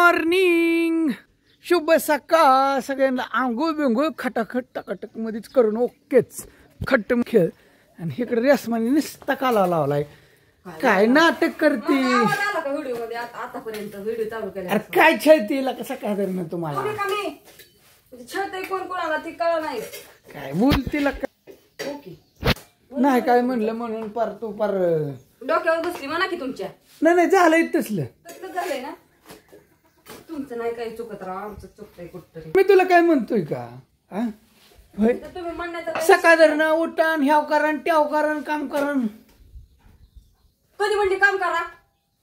Morning, शुभ सकाळ सगळ्यांना. आंघोळ बिंघोळ खटाखट टकाटक मध्येच करून ओकेच खट्ट खेळ. आणि इकडे रेसमाने नुसता काला लावलाय. काय नाटक करते. अरे काय छळतीला कसं काय धरणं तुम्हाला काय बोलतीला नाही काय म्हणलं म्हणून पार तू पार डोक्यावर बसली म्हणा की तुमच्या. नाही झालंय तसलं झालंय ना तुमचं. नाही काही चुकत राव, आमचं चुकतंय कुठतरी. मी तुला काय म्हणतोय का तुम्ही म्हणण्याचं सकाळ धरणं उठान ह्याव कारण ट्याव कारण काम करण. कधी म्हणजे काम करा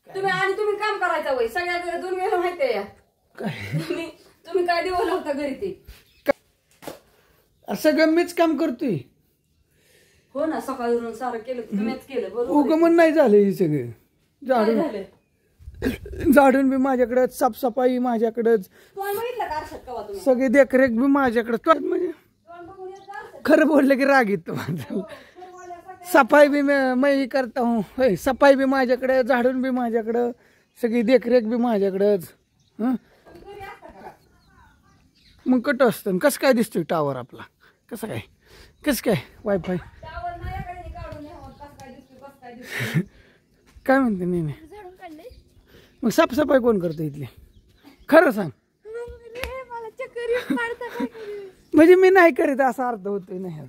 तुम्ही आणि तुम्ही काम करायचं वय सगळ्या दोन वेळेला माहिती या तुम्ही काय दिवस होता घरी ते सगळं मीच काम करतोय. हो ना सकाळवरून सारं केलं तुम्हीच केलं बरोबर. उगमन नाही झालं हे सगळं. झाडून बी माझ्याकडेच, साफसफाई माझ्याकडेच, सगळी देखरेख बी माझ्याकडे. म्हणजे खरं बोललं की राग येतो. सफाई भी मैं करता हूँ. होय सफाई भी माझ्याकडे, झाडून बी माझ्याकडं, सगळी देखरेख बी माझ्याकडेच. मग कट असतं कसं काय दिसतोय टावर आपला. कसं काय वायफाय काय म्हणते नाही. मग साफसफाई कोण करते इथली खरं सांग. म्हणजे मी नाही करीत असा अर्थ होतोय नाही.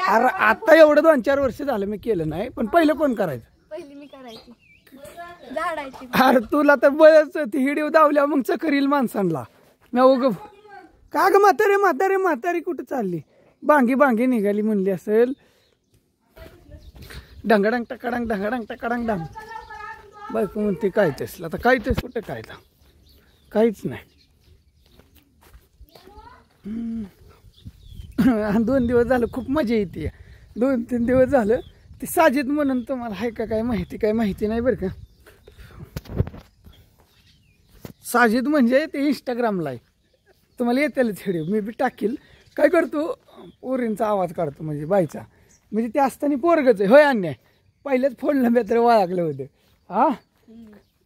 अरे आता एवढं 2-4 वर्ष झालं मी केलं नाही. पण पहिलं कोण करायचं. अरे तुला तर बळच ती हिडीव दावल्या मग चकरील माणसांना. मी उग का ग म्हातारी कुठं चालली. बांगी निघाली म्हणली असेल. डंगडंग टकाडंग डांग बायको म्हणते काय तेच आता काय तेच कुठं काय काहीच नाही. 2 दिवस झालं खूप मजा येते. 2-3 दिवस झालं. ते साजिद म्हणून तुम्हाला आहे का काय माहिती नाही बरं का. साजिद म्हणजे ते इंस्टाग्रामला आहे. तुम्हाला येतेलच व्हिडिओ मी बी टाकील. काय करतो पोरींचा आवाज काढतो म्हणजे बाईचा. म्हणजे ते असताना पोरगच आहे. होय अन्याय पहिल्याच फोडलं मी तर वाळगलं होतं. हा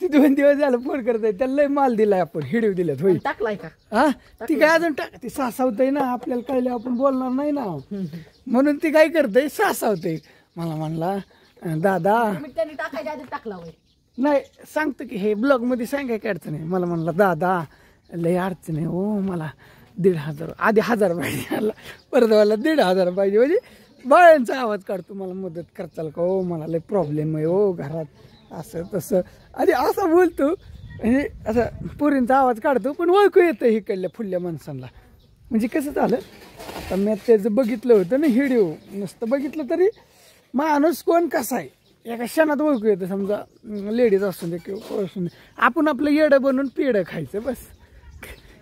ती 2 दिवस झालं फोन करत आहे. त्याला लय माल दिलाय आपण हिडीव दिल्यात. होय टाकलाय का. हा ती काय अजून ती सासावतय ना आपल्याला कळलं आपण बोलणार नाही ना म्हणून ती काय करतय सासावतय. मला म्हणला दादा त्यांनी टाकायच्या आधी टाकला होय. नाही सांगतो की हे ब्लॉग मध्ये सांगायची अडचण आहे. मला म्हणला दादा लय अडचण आहे हो मला 1,500 आधी 1000 पाहिजे परत मला 1,500 पाहिजे. म्हणजे बाळांचा आवाज काढतो मला मदत करताल का हो मला लय प्रॉब्लेम आहे हो घरात असं तसं. आणि असं बोलतो म्हणजे असं पोरींचा आवाज काढतो पण ओळखू येतं इकडल्या फुडल्या माणसांना. म्हणजे कसं झालं आता मी त्याचं बघितलं होतं ना व्हिडिओ. नुसतं बघितलं तरी माणूस कोण कसा आहे एका क्षणात ओळखू येतं. समजा लेडीज असून दे किंवा असून दे. आपण आपलं येडं बनवून पेढं खायचं बस.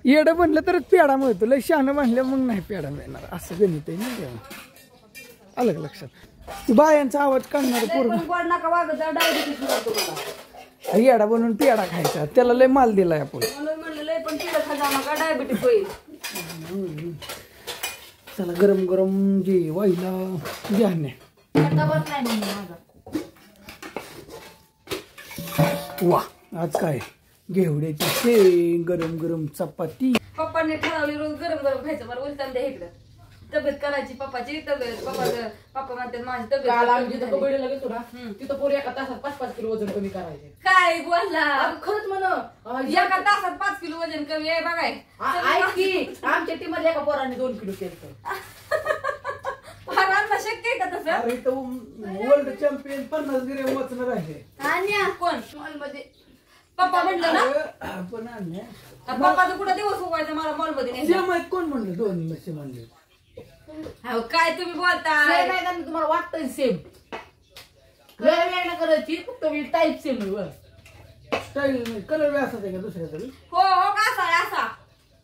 येडं बनलं तरच पेढा मिळतो. लय शहाणं बनलं मग नाही पेढा मिळणार. असं गणित आहे ना. अलग लक्षात बायांचा आवाज काढणार पोरं येडा बनवून पेढा खायचा. त्याला लय माल दिलाय आपण. चला गरम जेवायला घ्या. वा आज काय घेवड्याची शेंग गरम चपाती. पप्पांनी ठरवली रोज गरम खायचं. बरं उलटान द्या इकडं तब्येत करायची पप्पाची तब्येत. पप्पा म्हणतात माझी तब्येत तिथं पोरी एका तासात 5-5 किलो वजन कमी करायचे. काय बोलला खरंच म्हण एका तासात 5 किलो वजन कमी आहे बघाय. आमच्या टीम मध्ये एका पोराने 2 किलो केलं. शक्य आहे का तसं. वर्ल्ड चॅम्पियन 50 गिरे वचन राहिले. कोण मध्ये पप्पा म्हणलं ना पण पप्पाचं कुठं दिवस उगवायचा मला मॉल मध्ये कोण म्हणलं 2 लक्ष म्हणले. काय तुम्ही बोलताय तुम्हाला वाटतंय सेम वेळ करायची फक्त टाईप सेम स्टाईल कलर बी असा का दुसऱ्या तरी. हो कसा आहे असा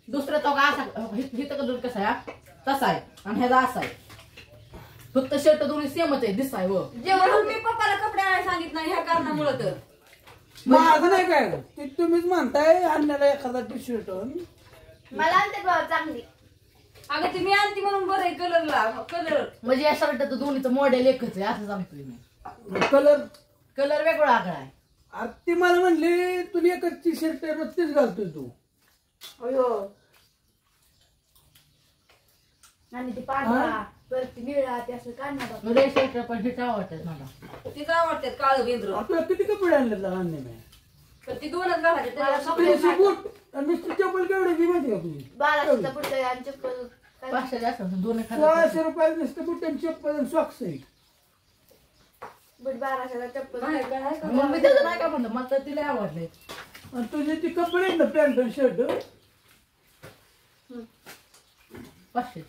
दुसरा तो का असा हिथं कलर कसा आहे तसा आहे आणि ह्याचा असा आहे. फक्त शर्ट दोन्ही सेमच आहे दिसाय. व जेवढं मी पप्पाला कपडे आणायला सांगितलं ह्या कारणामुळे तर माझं नाही काय ते तुम्हीच म्हणताय आणण्याला एखादा टी-शर्ट मला आणते चांगली. अगं ती मी आणती म्हणून बरं आहे कलर म्हणजे या शर्टाचं दोन्हीचं मॉडेल एकच आहे असं सांगतोय मी. कलर वेगळा आगळा आहे. अरे ती मला म्हणली तुला एकच टी शर्ट रोज तीच घालतोय तू. अयो आणि ती पांढरा परत निळा ते असं काढणार मला शर्ट पण हिच आवडतात मला. तिचं आवडतात काळं बेंद्र. आपल्याला किती कपडे आणले लहान नाही पण ती दोनच घालायचे त्याला तीनशे बूट आणि नुसती चप्पल केवढी माहिती का तुझी? 1200 पुढचं आणि चप्पल 500 जास्त दोन 1600 रुपयाला नुसतं बूट आणि चप्पल आणि सॉक्स आहे. बट 1200 चप्पल नाही काय आहे का? मग मी त्याचं नाही का म्हणलं मला तर तिला आवडले. आणि तुझे ती कपडे आहेत ना पॅन्ट आणि शर्ट 500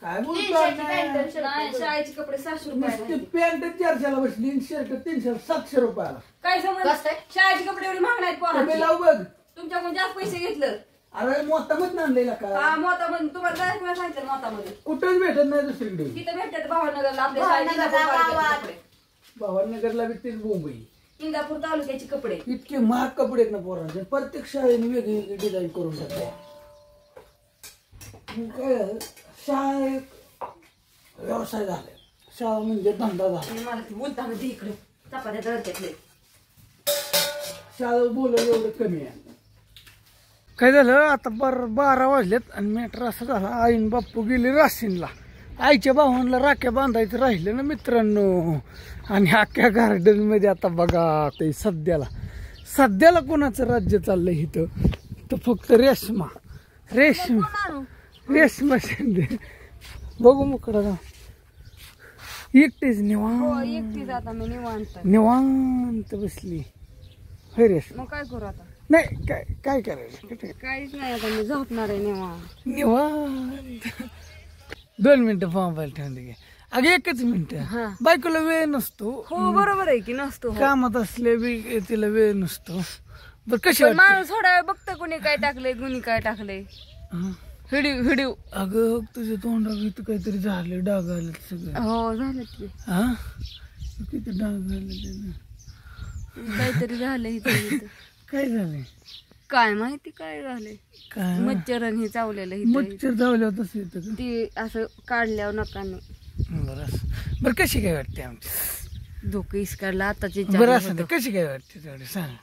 काय बोलतो नाही शाळेचे कपडे 600 नुसती रुपये. पॅन्ट 400ला बसली आणि शर्ट 300 700 रुपयाला. काय समज कसं आहे? शाळेचे कपडे एवढे महाग नाहीत कमी पोरांचे. लाव बघ. तुमच्याकडून जास्त पैसे घेतलं. अरे मोतामध्ये आणलेला का हा मोतामध्ये तुम्हाला जायचं वेळा सांगितलं मोतामध्ये. कुठंच भेटत नाही दुसरीकडे. तिथं भेटतात भावनगरला आपल्या शाळेचे कपडे. भावनगरला बी तेच मुंबई. इंदापूर तालुक्याचे कपडे. इतके महाग कपडे आहेत ना पोरांचे. प्रत्येक शाळेने वेगळी डिझाईन करून टाकले. काय झालं? शाळा एक व्यवसाय झाला. शाळा म्हणजे धंदा झाला. मला ती बोलताना दे इकडे चपात्या तळत्यातले. शाळा बोलायला एवढं कमी आहे. काय झालं आता 12 वाजलेत आणि मॅटर असं झाला. आईन बाप्पू गेले राशीनला. आईच्या भावांना राख्या बांधायचं राहिलं ना मित्रांनो. आणि अख्ख्या गार्डन मध्ये आता बघा ते सध्याला कोणाचं राज्य चाललंय इथं तर फक्त रेशमा शिंदे. बघू मुकडा का एकटीच एकटीच आता मी निवांत बसली. हे रेशमा मग काय करू आता? नाही काय करायचं काहीच नाही आता मी झोपणार आहे निवांत. 2 मिनिटं मोबाईल ठेवून दे. अगं 1 मिनिट. बायकोला वेळ नसतो. हो बरोबर आहे की नसतो. कामात असले बी तिला वेळ नसतो. बरं कशी पण माणूस थोडा वेळ बघतं कोणी काय टाकलंय कोणी काय टाकलंय. व्हिडिओ अगं तुझ्या तोंडावर इथं काहीतरी झाले डाग आले सगळे. हो झालं की हा किती डाग आले काहीतरी झालंय इथं. काय झालंय काय माहिती काय झालंय. काय मच्छर हे चावलेलं इथं. मच्छर धावल्यावर तसं येतं का? ती असं काढल्यावर नकाने. बरं कशी काय वाटते आमची? डोकं इसकाडलं आताची. बरं असं कशी काय वाटते तेवढी सांग.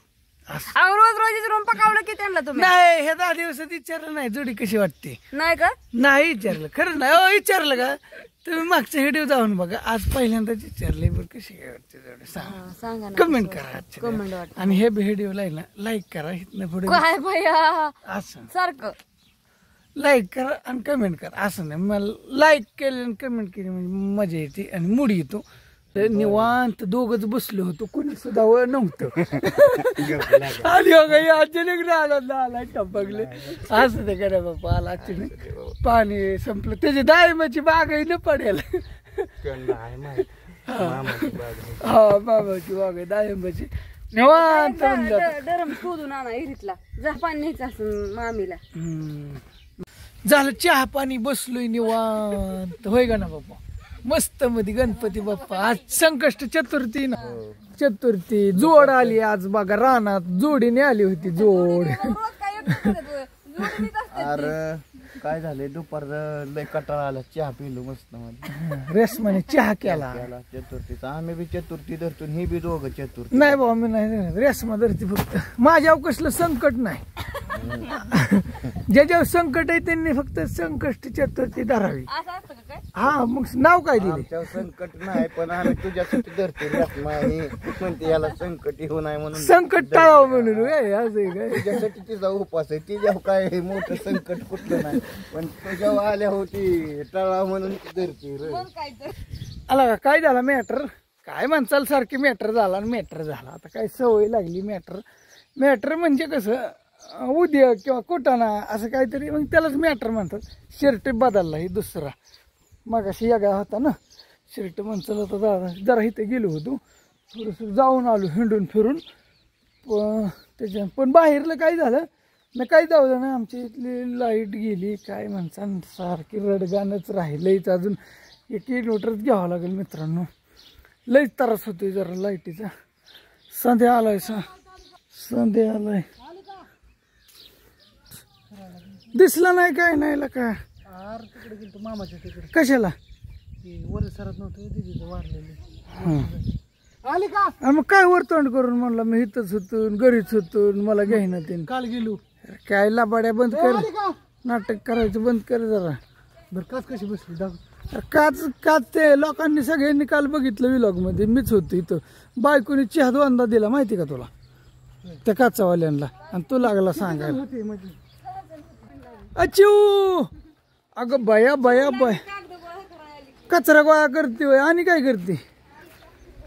रोज रूम पकावलं की त्यांना तुम्ही? नाही हे 10 दिवसात विचारलं नाही जोडी कशी वाटते. नाही का? नाही विचारलं खरं नाही. हो विचारलं का तुम्ही मागच्या व्हिडिओ जाऊन बघा. आज पहिल्यांदाच विचारले. बरं कशी काय वाटते जोडी सांगा ना. कमेंट करा. कमेंट वाटत आणि हे व्हिडिओ लाईक करा. इथनं पुढे काय भैया असं सारखं लाईक करा आणि कमेंट करा. असं नाही मला लाईक केलं आणि कमेंट केली म्हणजे मजा येते आणि मूड येतो. निवांत दोघच बसलो होतो. कोणी सुद्धा नव्हतं. आणि अचानक आला टपकले. असं ते करा बाप्पा आला अचानक. पाणी संपलं. त्याची डाळिंबाची बागही न पडेल. हा मामाची बाग आहे डाळिंबाची. निवांत डरम शोधून आणा इरीतला. जा पाणी न्यायचं असं मामीला. झालं चहा पाणी बसलोय निवांत. होय का ना बाप्पा मस्त मध्ये गणपती बाप्पा. आज संकष्ट चतुर्थी ना. चतुर्थी जोड आली आज बघा रानात. जोडीने आली होती जोड. अरे काय झालंय दुपार लय कटाळा आला. चहा पिलो मस्त मध्ये. रेशमाने चहा केला. चतुर्थीचा आम्ही बी चतुर्थी धरतो. हे बी दोघं चतुर्थी. नाही बाबा मी नाही रेशमा धरती फक्त. माझ्यावर कसलं संकट नाही. ज्याच्यावर संकट आहे त्यांनी फक्त संकष्ट चतुर्थी धरावी. असं असतं का काय? हा मग नाव काय दिले? आमच्यावर संकट नाही पण आम्ही तुझ्यासाठी धरतो. रेशमा ही म्हणते याला संकट येऊ नये म्हणून संकट टाळावं म्हणून काय असं आहे काय? तुझ्यासाठी तिचा उपास आहे. तिच्यावर काय मोठं संकट कुठलं नाही पण तुझ्यावर आल्या होती टळा म्हणून ती धरते. मग काय तर. आला का काय झाला मॅटर? काय म्हणचाल सारखी मॅटर झाला आणि मॅटर झाला. आता काय सवय लागली मॅटर म्हणजे कसं उद्या किंवा कुटाणा असं काहीतरी मग त्यालाच मॅटर म्हणतात. शर्ट बदलला ही दुसरा. मग अशी यागा होता ना शर्ट म्हणचाल होता दादा. जरा इथं गेलो होतो थोडंसं जाऊन आलो हिंडून फिरून. पण बाहेरलं काय झालं ना काही जाऊ ना आमच्या इथली लाईट गेली. काय म्हणता सारखी रडगाणच राहिलंच. अजून 1 किलोमीटरच घ्यावं लागेल मित्रांनो. लईच त्रास होतोय जरा लाईटीचा. संध्या आलाय संध्या आलाय. दिसला नाही काय नाही का? तिकडे गेलो मामाच्या तिकडे. कशाला? वर सरत नव्हतं तिथे वारलेले. आली का आणि मग काय वरतोंड करून म्हणलं मी इथंच होतो घरीच होतो मला घ्यायना ते काल गेलो काय लाबाड्या बंद कर आली का नाटक करायचं बंद कर जरा बरं काच कशी बसली दाखव अरे काच काच ते लोकांनी सगळ्यांनी काल बघितलं व्लॉग मध्ये मीच होतो इथं बायकोनी चहा दोनदा दिला माहिती का तुला त्या काचावाल्यांना आणि तू लागला सांगायला होती म्हणजे अच्यू अगं बया बया बया कचरा गोळा करते होय आणि काय करते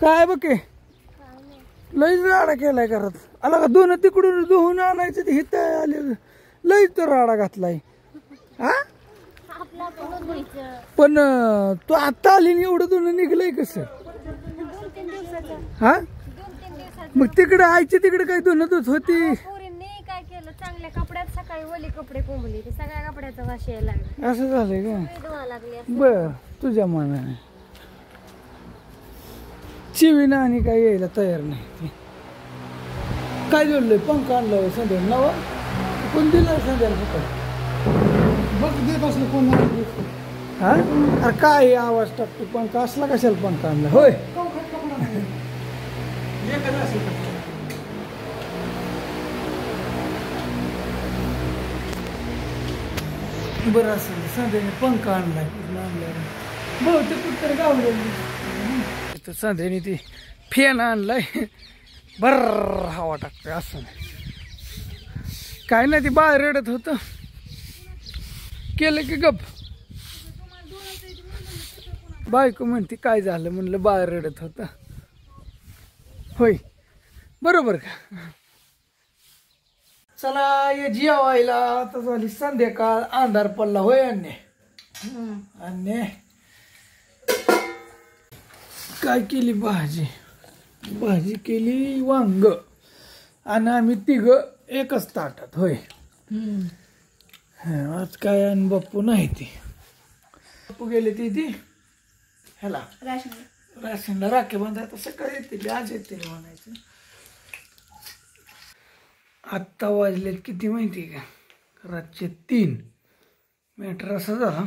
काय बघे लईच राडा केलाय घरात आला का दोन तिकडून धुवून आणायचं ते हित आले लईच तो राडा घातलाय हा पण तू आता आली आणि एवढं दोन निघलंय कसं हा मग तिकडे आईची तिकडे काही धुनतच होती पोरींनी काय केलं चांगल्या कपड्यात सकाळी ओली कपडे कोंबली ते सगळ्या कपड्याचा वास यायला लागला असं झालंय का धुवा लागली बर तुझ्या मनाने चिवीनं आणि काय यायला तयार नाही ती काय जोडलंय पंखा आणला संध्या नवा कोण दिला संध्याला फक्त बघ देत असलं कोण नाही. हा अरे काय आवाज टाकतो पंखा असला कशाला पंखा आणला होय बरं असेल संध्याने पंखा आणलाय पूर्ण आणलाय बहुतेक कुठं गावलं संध्याने ती फॅन आणलाय बर्र हवा टाकतोय असं काय नाही ती बाहेर रडत होतं केलं की गप बायको म्हणते काय झालं म्हणलं बाहेर रडत होतं होय बरोबर का चला ये जेवायला आता झाली संध्याकाळ अंधार पडला होय अन्य काय केली भाजी भाजी केली वांग आणि आम्ही तिघ एकच ताटात होय आज काय आणि बाप्पू नाही ती बाप्पू गेले ती ह्याला राशनला राखे बांधा आता सकाळी येतील आज येतील म्हणायचं आत्ता वाजलेत किती माहिती का रातचे 3 मॅटर असा झाला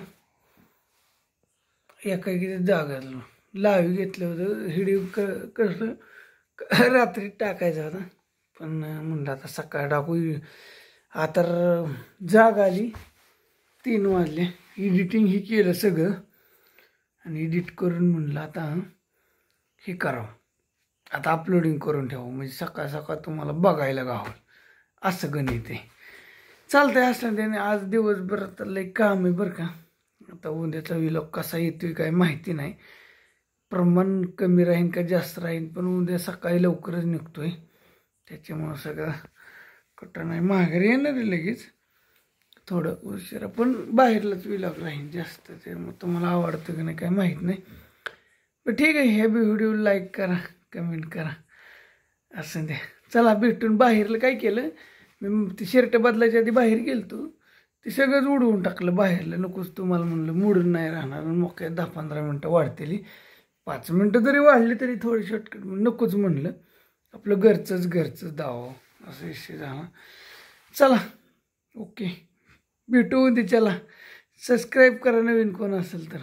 एका किती जागा लावी घेतलं होतं हिडी कसं रात्री टाकायचं होता पण म्हणलं आता सकाळ टाकू आता जाग आली 3 वाजले एडिटिंग ही केलं सगळं आणि एडिट करून म्हणलं आता हे करावं आता अपलोडिंग करून ठेवावं म्हणजे सकाळ सकाळ तुम्हाला बघायला गावं असं गणित आहे चालतंय असलं त्याने आज दिवसभर तर लई काम आहे बरं का आता उद्याचा व्लॉग कसा येतोय काय माहिती नाही प्रमाण कमी राहीन का जास्त राहीन पण उद्या सकाळी लवकरच निघतोय त्याच्यामुळं सगळं कुठं नाही माघारी येणार आहे लगेच थोडं उशिरा पण बाहेरलाच व्लॉग राहीन जास्त ते मग तुम्हाला आवडतं की नाही काय माहीत नाही पण ठीक आहे हे बी व्हिडिओ लाईक करा कमेंट करा असं द्या चला भेटून बाहेरला काय केलं मी ती शर्ट बदलायच्या आधी बाहेर गेलतो ते सगळंच उडवून टाकलं बाहेरला नकोच तुम्हाला म्हणलं मोडून नाही राहणार मग काय 10-15 मिनटं वाढतेली 5 मिनटं जरी वाढली तरी थोडी शॉर्टकट नकोच म्हणलं आपलं घरचंच दावा असं विषय झाला चला ओके भेटू उद्या चला सबस्क्राईब करा नवीन कोण असेल तर